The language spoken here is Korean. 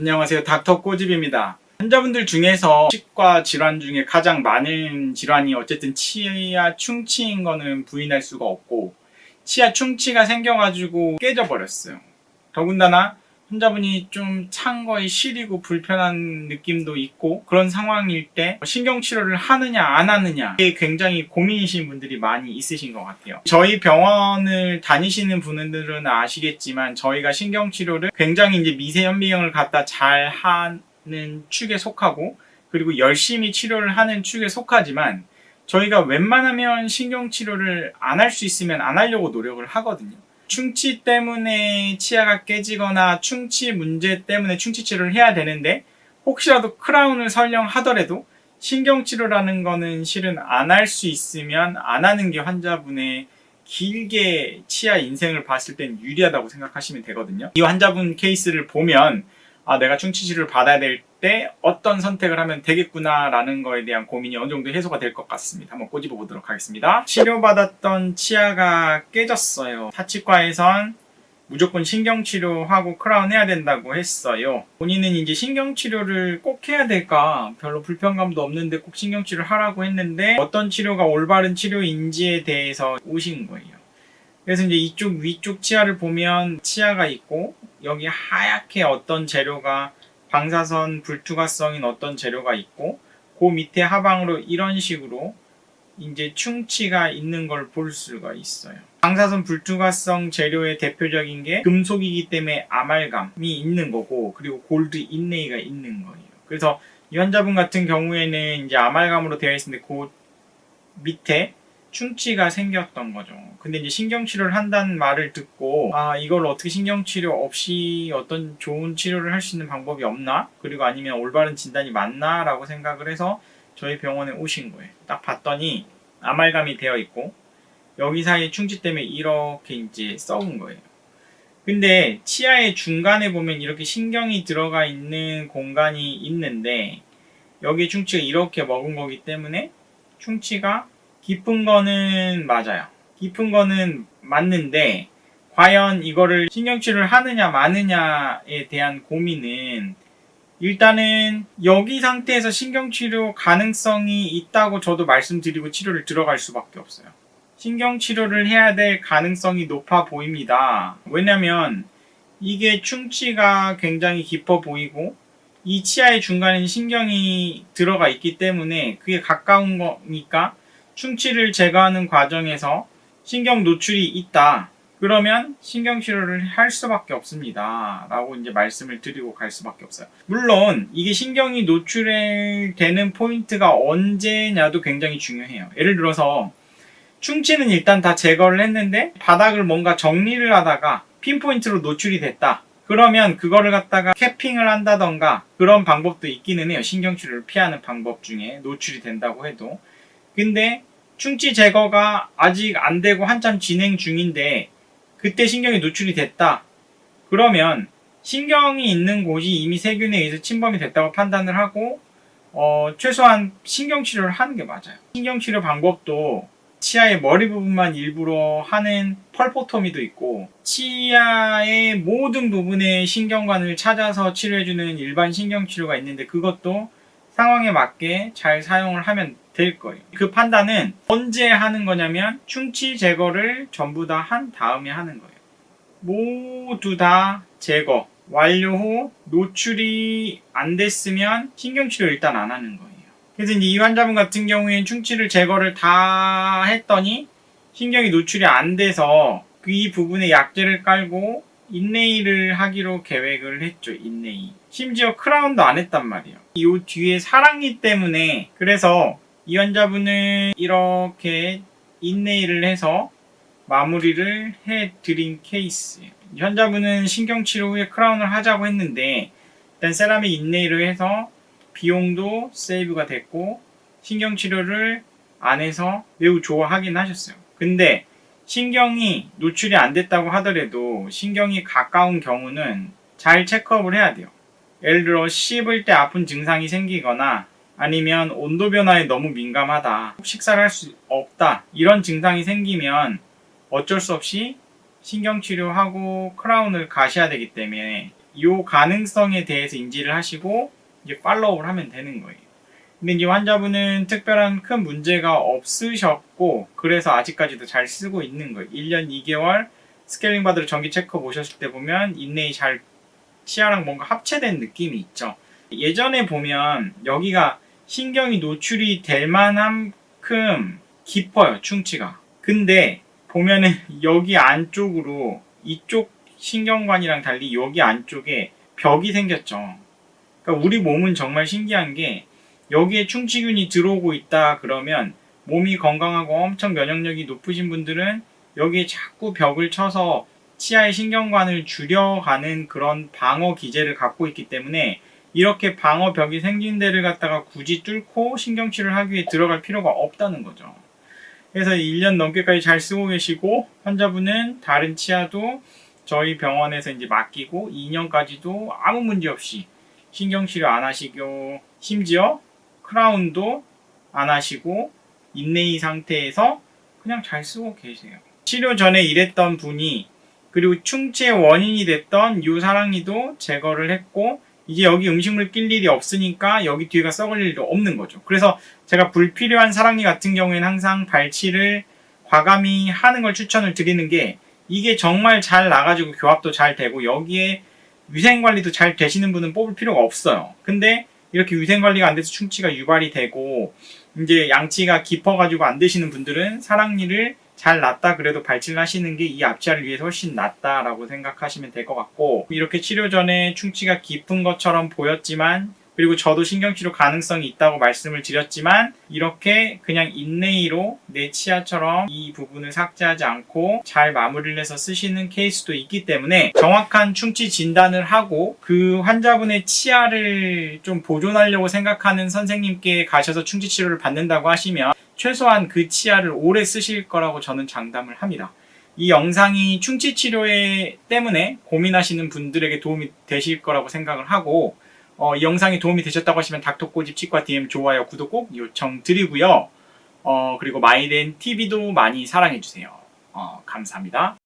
안녕하세요. 닥터 꼬집입니다. 환자분들 중에서 치과 질환 중에 가장 많은 질환이 어쨌든 치아 충치인 거는 부인할 수가 없고, 치아 충치가 생겨가지고 깨져버렸어요. 더군다나 환자분이 좀 찬 거에 시리고 불편한 느낌도 있고, 그런 상황일 때 신경치료를 하느냐 안 하느냐 이게 굉장히 고민이신 분들이 많이 있으신 것 같아요. 저희 병원을 다니시는 분들은 아시겠지만, 저희가 신경치료를 굉장히 이제 미세현미경을 갖다 잘 하는 축에 속하고, 그리고 열심히 치료를 하는 축에 속하지만, 저희가 웬만하면 신경치료를 안 할 수 있으면 안 하려고 노력을 하거든요. 충치 때문에 치아가 깨지거나 충치 문제 때문에 충치 치료를 해야 되는데, 혹시라도 크라운을 설령 하더라도 신경치료라는 거는 실은 안 할 수 있으면 안 하는 게 환자분의 길게 치아 인생을 봤을 땐 유리하다고 생각하시면 되거든요. 이 환자분 케이스를 보면 내가 충치 치료를 받아야 될 때 어떤 선택을 하면 되겠구나 라는 거에 대한 고민이 어느 정도 해소가 될 것 같습니다. 한번 꼬집어 보도록 하겠습니다. 치료받았던 치아가 깨졌어요. 타치과에선 무조건 신경치료하고 크라운 해야 된다고 했어요. 본인은 이제 신경치료를 꼭 해야 될까, 별로 불편감도 없는데 꼭 신경치료를 하라고 했는데, 어떤 치료가 올바른 치료인지에 대해서 오신 거예요. 그래서 이제 이쪽 위쪽 치아를 보면 치아가 있고, 여기 하얗게 어떤 재료가, 방사선 불투과성인 어떤 재료가 있고, 그 밑에 하방으로 이런 식으로 이제 충치가 있는 걸 볼 수가 있어요. 방사선 불투과성 재료의 대표적인 게 금속이기 때문에 아말감이 있는 거고, 그리고 골드 인레이가 있는 거예요. 그래서 이 환자분 같은 경우에는 이제 아말감으로 되어 있는데 그 밑에 충치가 생겼던 거죠. 근데 이제 신경치료를 한다는 말을 듣고, 이걸 어떻게 신경치료 없이 어떤 좋은 치료를 할 수 있는 방법이 없나? 그리고 아니면 올바른 진단이 맞나? 라고 생각을 해서 저희 병원에 오신 거예요. 딱 봤더니 아말감이 되어 있고, 여기 사이에 충치 때문에 이렇게 이제 썩은 거예요. 근데 치아의 중간에 보면 이렇게 신경이 들어가 있는 공간이 있는데, 여기 충치가 이렇게 먹은 거기 때문에 충치가 깊은 거는 맞아요. 깊은 거는 맞는데, 과연 이거를 신경치료를 하느냐 마느냐에 대한 고민은, 일단은 여기 상태에서 신경치료 가능성이 있다고 저도 말씀드리고 치료를 들어갈 수밖에 없어요. 신경치료를 해야 될 가능성이 높아 보입니다. 왜냐면 이게 충치가 굉장히 깊어 보이고, 이 치아의 중간에 신경이 들어가 있기 때문에 그게 가까운 거니까 충치를 제거하는 과정에서 신경 노출이 있다. 그러면 신경치료를 할 수밖에 없습니다. 라고 이제 말씀을 드리고 갈 수밖에 없어요. 물론 이게 신경이 노출되는 포인트가 언제냐도 굉장히 중요해요. 예를 들어서 충치는 일단 다 제거를 했는데 바닥을 뭔가 정리를 하다가 핀포인트로 노출이 됐다. 그러면 그거를 갖다가 캐핑을 한다던가 그런 방법도 있기는 해요. 신경치료를 피하는 방법 중에 노출이 된다고 해도. 근데 충치 제거가 아직 안 되고 한참 진행 중인데 그때 신경이 노출이 됐다. 그러면 신경이 있는 곳이 이미 세균에 의해서 침범이 됐다고 판단을 하고 최소한 신경치료를 하는 게 맞아요. 신경치료 방법도 치아의 머리 부분만 일부러 하는 펄포토미도 있고, 치아의 모든 부분의 신경관을 찾아서 치료해주는 일반 신경치료가 있는데, 그것도 상황에 맞게 잘 사용을 하면 될 거예요. 그 판단은 언제 하는 거냐면 충치 제거를 전부 다 한 다음에 하는 거예요. 모두 다 제거 완료 후 노출이 안 됐으면 신경치료 일단 안 하는 거예요. 그래서 이제 이 환자분 같은 경우에는 충치를 제거를 다 했더니 신경이 노출이 안 돼서 이 부분에 약제를 깔고 인레이를 하기로 계획을 했죠. 인레이. 심지어 크라운도 안 했단 말이에요. 이 뒤에 사랑니 때문에, 그래서 이 환자분은 이렇게 인레이를 해서 마무리를 해드린 케이스예요. 이 환자분은 신경치료 후에 크라운을 하자고 했는데 일단 세라믹 인레이를 해서 비용도 세이브가 됐고 신경치료를 안 해서 매우 좋아하긴 하셨어요. 근데 신경이 노출이 안 됐다고 하더라도 신경이 가까운 경우는 잘 체크업을 해야 돼요. 예를 들어 씹을 때 아픈 증상이 생기거나 아니면 온도 변화에 너무 민감하다, 식사를 할 수 없다, 이런 증상이 생기면 어쩔 수 없이 신경치료하고 크라운을 가셔야 되기 때문에 이 가능성에 대해서 인지를 하시고 이제 팔로우를 하면 되는 거예요. 근데 이제 환자분은 특별한 큰 문제가 없으셨고 그래서 아직까지도 잘 쓰고 있는 거예요. 1년 2개월 스케일링 받으러 정기 체크업 오셨을 때 보면 인내이 잘 치아랑 뭔가 합체된 느낌이 있죠. 예전에 보면 여기가 신경이 노출이 될 만큼 깊어요, 충치가. 근데 보면은 여기 안쪽으로 이쪽 신경관이랑 달리 여기 안쪽에 벽이 생겼죠. 그러니까 우리 몸은 정말 신기한 게 여기에 충치균이 들어오고 있다 그러면 몸이 건강하고 엄청 면역력이 높으신 분들은 여기에 자꾸 벽을 쳐서 치아의 신경관을 줄여가는 그런 방어 기제를 갖고 있기 때문에 이렇게 방어벽이 생긴 데를 갖다가 굳이 뚫고 신경치료를 하기 위해 들어갈 필요가 없다는 거죠. 그래서 1년 넘게까지 잘 쓰고 계시고 환자분은 다른 치아도 저희 병원에서 이제 맡기고 2년까지도 아무 문제 없이 신경치료 안 하시고 심지어 크라운도 안 하시고 인내이 상태에서 그냥 잘 쓰고 계세요. 치료 전에 일했던 분이 그리고 충치의 원인이 됐던 이 사랑니도 제거를 했고 이제 여기 음식물 낄 일이 없으니까 여기 뒤가 썩을 일도 없는 거죠. 그래서 제가 불필요한 사랑니 같은 경우에는 항상 발치를 과감히 하는 걸 추천을 드리는 게 이게 정말 잘 나가지고 교합도 잘 되고 여기에 위생관리도 잘 되시는 분은 뽑을 필요가 없어요. 근데 이렇게 위생관리가 안 돼서 충치가 유발이 되고 이제 양치가 깊어가지고 안 되시는 분들은 사랑니를 잘 낫다 그래도 발치를 하시는 게 이 앞치아를 위해서 훨씬 낫다라고 생각하시면 될 것 같고 이렇게 치료 전에 충치가 깊은 것처럼 보였지만 그리고 저도 신경치료 가능성이 있다고 말씀을 드렸지만 이렇게 그냥 인내이로 내 치아처럼 이 부분을 삭제하지 않고 잘 마무리를 해서 쓰시는 케이스도 있기 때문에 정확한 충치 진단을 하고 그 환자분의 치아를 좀 보존하려고 생각하는 선생님께 가셔서 충치 치료를 받는다고 하시면 최소한 그 치아를 오래 쓰실 거라고 저는 장담을 합니다. 이 영상이 충치 치료에 때문에 고민하시는 분들에게 도움이 되실 거라고 생각을 하고 이 영상이 도움이 되셨다고 하시면 닥터꼬집 치과 DM 좋아요, 구독 꼭 요청드리고요. 그리고 마이덴 TV도 많이 사랑해주세요. 감사합니다.